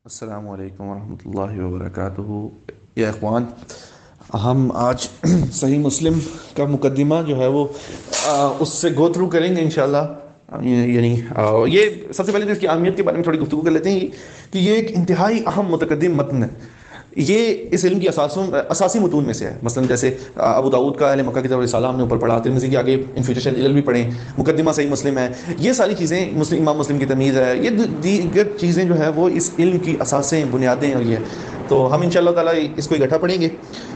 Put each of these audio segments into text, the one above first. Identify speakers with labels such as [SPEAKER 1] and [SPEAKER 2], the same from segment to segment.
[SPEAKER 1] السلام علیکم ورحمۃ اللہ وبرکاتہ۔ یا اخوان، ہم آج صحیح مسلم کا مقدمہ جو ہے وہ اس سے گو تھرو کریں گے انشاءاللہ۔ یعنی یہ سب سے پہلے تو اس کی اہمیت کے بارے میں تھوڑی گفتگو کر لیتے ہیں کہ یہ ایک انتہائی اہم متقدم متن ہے۔ یہ اس علم کی اساسی متون میں سے ہے۔ مثلا جیسے ابو داؤد کا اہل مکہ کی طرف رسالہ ہم نے اوپر پڑھا، ترمذی کے آگے انفیوٹیشن علل بھی پڑھیں، مقدمہ صحیح مسلم ہے، یہ ساری چیزیں امام مسلم کی تمیز ہے، یہ دیگر چیزیں جو ہے وہ اس علم کی اساسیں بنیادیں اور یہ، تو ہم انشاءاللہ تعالیٰ اس کو اکٹھا پڑھیں گے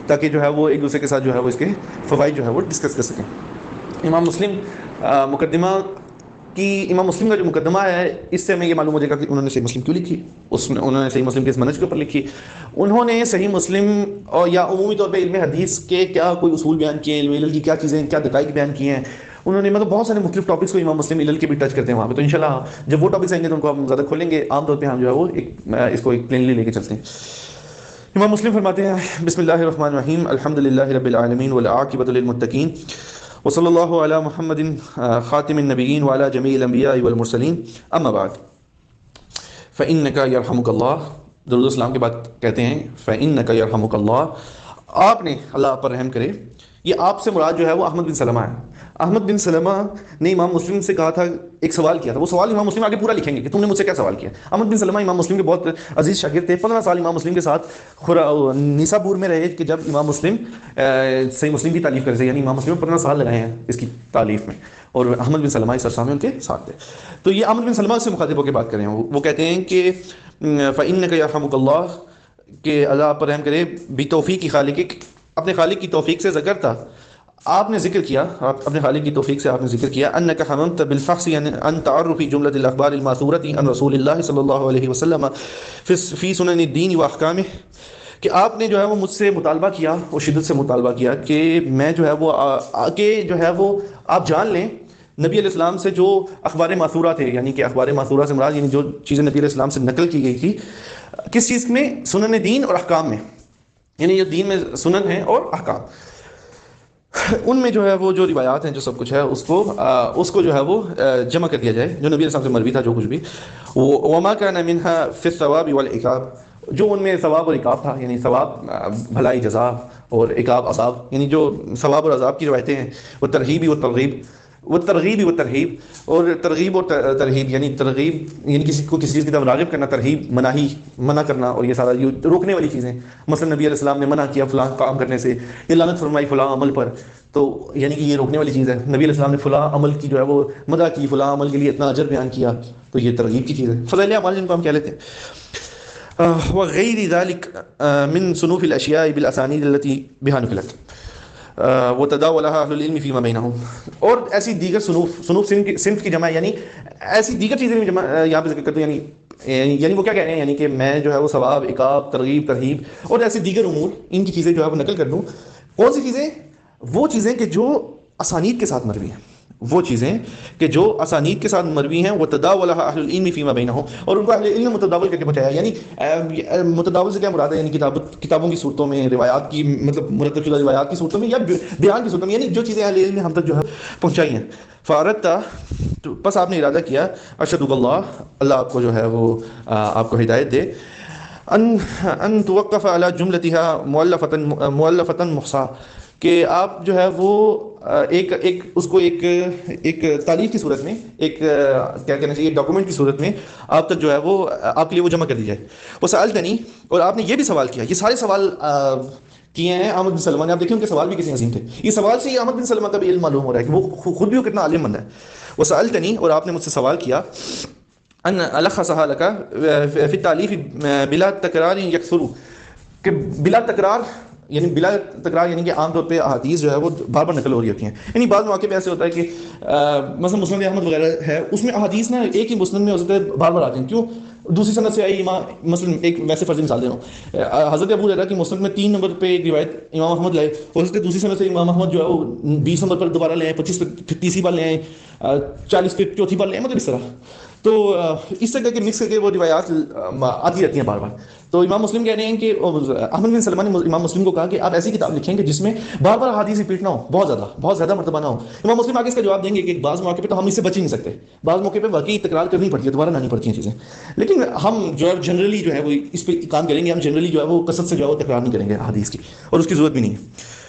[SPEAKER 1] تاکہ جو ہے وہ ایک دوسرے کے ساتھ جو ہے وہ اس کے فوائد جو ہے وہ ڈسکس کر سکیں۔ امام مسلم مقدمہ کہ امام مسلم کا جو مقدمہ ہے، اس سے ہمیں یہ معلوم ہو جائے گا کہ انہوں نے صحیح مسلم کیوں لکھی، انہوں نے صحیح مسلم کس منہج کے اوپر لکھی، انہوں نے صحیح مسلم اور یا عمومی طور پہ علم حدیث کے کیا کوئی اصول بیان کیے ہیں، علم کی کیا چیزیں کیا دقائق بیان کیے ہیں، انہوں نے مطلب بہت سارے مختلف ٹاپکس کو امام مسلم علل کے بھی ٹچ کرتے ہیں وہاں پہ۔ تو انشاءاللہ جب وہ ٹاپکس آئیں گے تو ان کو ہم زیادہ کھولیں گے، عام طور پہ ہم جو ہے وہ اس کو ایک پلینلی لے کے چلتے ہیں۔ امام مسلم فرماتے ہیں بسم اللہ الرحمن الرحیم، الحمد للہ رب العالمین والعاقبۃ للمتقین وصلی اللہ علی محمد خاتم النبیین وعلی جمیع الانبیاء والمرسلین، اما بعد فإنک یرحمک اللہ۔ درود السلام کے بعد کہتے ہیں فإنک یرحمک اللہ، آپ نے اللہ آپ پر رحم کرے۔ یہ آپ سے مراد جو ہے وہ احمد بن سلمہ ہے۔ احمد بن سلمہ نے امام مسلم سے کہا تھا، ایک سوال کیا تھا، وہ سوال امام مسلم آگے پورا لکھیں گے کہ تم نے مجھ سے کیا سوال کیا۔ احمد بن سلمہ امام مسلم کے بہت عزیز شاگرد تھے، 15 سال امام مسلم کے ساتھ نیسابور میں رہے کہ جب امام مسلم صحیح مسلم کی تالیف کر رہے، یعنی امام مسلم 15 سال لگائے ہیں اس کی تالیف میں، اور احمد بن سلمہ اس عرصہ میں ان کے ساتھ تھے۔ تو یہ احمد بن سلمہ سے مخاطب ہو کے بات کر رہے ہیں، وہ کہتے ہیں کہ فإنک یرحمک اللہ، کہ اللہ آپ پر رحم کرے، بتوفیق خالق، اپنے خالق کی توفیق سے ذکر تھا، آپ نے ذکر کیا، اپنے خالق کی توفیق سے آپ نے ذکر کیا، انک حممت بالفحص عن تعرف جملۃ الاخبار الماثورۃ عن رسول اللہ صلی اللہ علیہ وسلم فی سنن الدین واحکامہ، کہ آپ نے جو ہے وہ مجھ سے مطالبہ کیا، اور شدت سے مطالبہ کیا کہ میں جو ہے وہ آپ جان لیں نبی علیہ السلام سے جو اخبار ماثورہ تھے، یعنی کہ اخبار ماثورہ سے مراد یعنی جو چیزیں نبی علیہ السلام سے نقل کی گئی تھی، کس چیز میں؟ سنن دین اور احکام میں، یعنی جو دین میں سنن ہیں اور احکام، ان میں جو ہے وہ جو روایات ہیں، جو سب کچھ ہے، اس کو جو ہے وہ جمع کر دیا جائے جو نبی علیہ السلام سے مروی تھا، جو کچھ بھی وما كان منها في الثواب والعقاب، جو ان میں ثواب اور عقاب تھا، یعنی ثواب بھلائی جزا اور عقاب عذاب، یعنی جو ثواب اور عذاب کی روایتیں ہیں، وہ ترغیبی و ترغیب، وہ ترغیبی و ترہیب، اور ترغیب اور ترہیب، یعنی ترغیب یعنی کسی کو کسی چیز کی طرف راغب کرنا، ترہیب منع کرنا، اور یہ سارا یہ روکنے والی چیزیں، مثلا نبی علیہ السلام نے منع کیا فلاں کام کرنے سے، یہ لعنت فرمائی فلاں عمل پر، تو یعنی کہ یہ روکنے والی چیز ہے۔ نبی علیہ السلام نے فلاں عمل کی جو ہے وہ مدح کی، فلاں عمل کے لیے اتنا اجر بیان کیا، تو یہ ترغیب کی چیز ہے، فضائل اعمال جن کو ہم کہہ لیتے ہیں۔ وغیر ذلك من صنوف الاشیاء بالاسانید التي بها نقلت وتداولها اهل العلم فيما بينهم، اور ایسی دیگر صنوف صنف کی جمع، یعنی ایسی دیگر چیزیں یہاں پہ ذکر کرتے ہیں، یعنی وہ کیا کہہ رہے ہیں، یعنی کہ میں جو ہے وہ ثواب، عقاب، ترغیب، ترہیب اور ایسی دیگر امور، ان کی چیزیں جو ہے وہ نقل کر دوں۔ کون سی چیزیں؟ وہ چیزیں کہ جو اسانید کے ساتھ مروی ہیں، وہ چیزیں کہ جو اسانید کے ساتھ مروی ہیں، وہ تداولها اہل العلم فیما بینہم، اور ان کو اہل علم متداول کر کے پہنچایا، یعنی متداول سے کیا مراد ہے، یعنی کتابوں کی صورتوں میں، روایات کی مطلب مرتب شدہ روایات کی صورتوں میں، یا بیان کی صورتوں میں، یعنی جو چیزیں اہل علم نے ہم تک جو ہے پہنچائی ہیں۔ فاردتا، بس آپ نے ارادہ کیا، ارشد اللہ آپ کو جو ہے وہ آپ کو ہدایت دے، ان توقف علی جملتها مؤلفۃ محصا، کہ آپ جو ہے وہ اس کو ایک تالیف کی صورت میں، ایک کیا کہنا چاہیے، ڈاکومنٹ کی صورت میں آپ تک جو ہے وہ آپ کے لیے وہ جمع کر دی جائے۔ وسألتنی، اور آپ نے یہ بھی سوال کیا، یہ سارے سوال کیے ہیں احمد بن سلمہ نے، آپ دیکھیں ان کے سوال بھی کتنے عظیم تھے، یہ سوال سے ہی احمد بن سلمہ کا بھی علم معلوم ہو رہا ہے کہ وہ خود بھی وہ کتنا عالم بندہ ہے۔ وسألتنی، اور آپ نے مجھ سے سوال کیا، ان الخصها لك فی التالیف بلا تکرار یکثر، کہ بلا تکرار یعنی کہ عام طور پہ احادیث جو ہے وہ بار بار نقل ہو رہی ہوتی ہیں، یعنی بعض مواقع پہ ایسے ہوتا ہے کہ مثلا مسند احمد وغیرہ ہے، اس میں احادیث نا ایک ہی مسند میں ہو سکتا ہے بار بار آتے ہیں، کیوں؟ دوسری سند سے آئی مثلا ایک ویسے فرضی مثال دے رہا ہوں، حضرت ابو ہریرہ کی مسند میں 3 نمبر پہ ایک روایت امام احمد لائے، ہو سکتا ہے دوسری سند سے امام احمد جو ہے وہ 20 نمبر پر دوبارہ لے آئے، 25 پہ تیسری بار لے آئے، 40 پہ چوتھی بار لے آئے، مطلب اس طرح۔ تو اس طرح کے مکس کر کے وہ روایات آتی رہتی ہیں بار بار. تو امام مسلم کہہ رہے ہیں کہ احمد بن سلمان نے امام مسلم کو کہا کہ آپ ایسی کتاب لکھیں کہ جس میں بار بار حدیث ریپیٹ نہ ہو، بہت زیادہ مرتبہ نہ ہو. امام مسلم آگے اس کا جواب دیں گے کہ بعض موقع پہ تو ہم اس سے بچ ہی نہیں سکتے، بعض موقع پہ واقعی تکرار کرنی پڑتی ہے، دوبارہ لانی پڑتی ہیں چیزیں، لیکن ہم جو ہے جنرلی جو ہے وہ اس پہ کام کریں گے، ہم جنرلی جو ہے وہ کثرت سے جو ہے وہ تکرار نہیں کریں گے حدیث کی، اور اس کی ضرورت بھی نہیں ہے.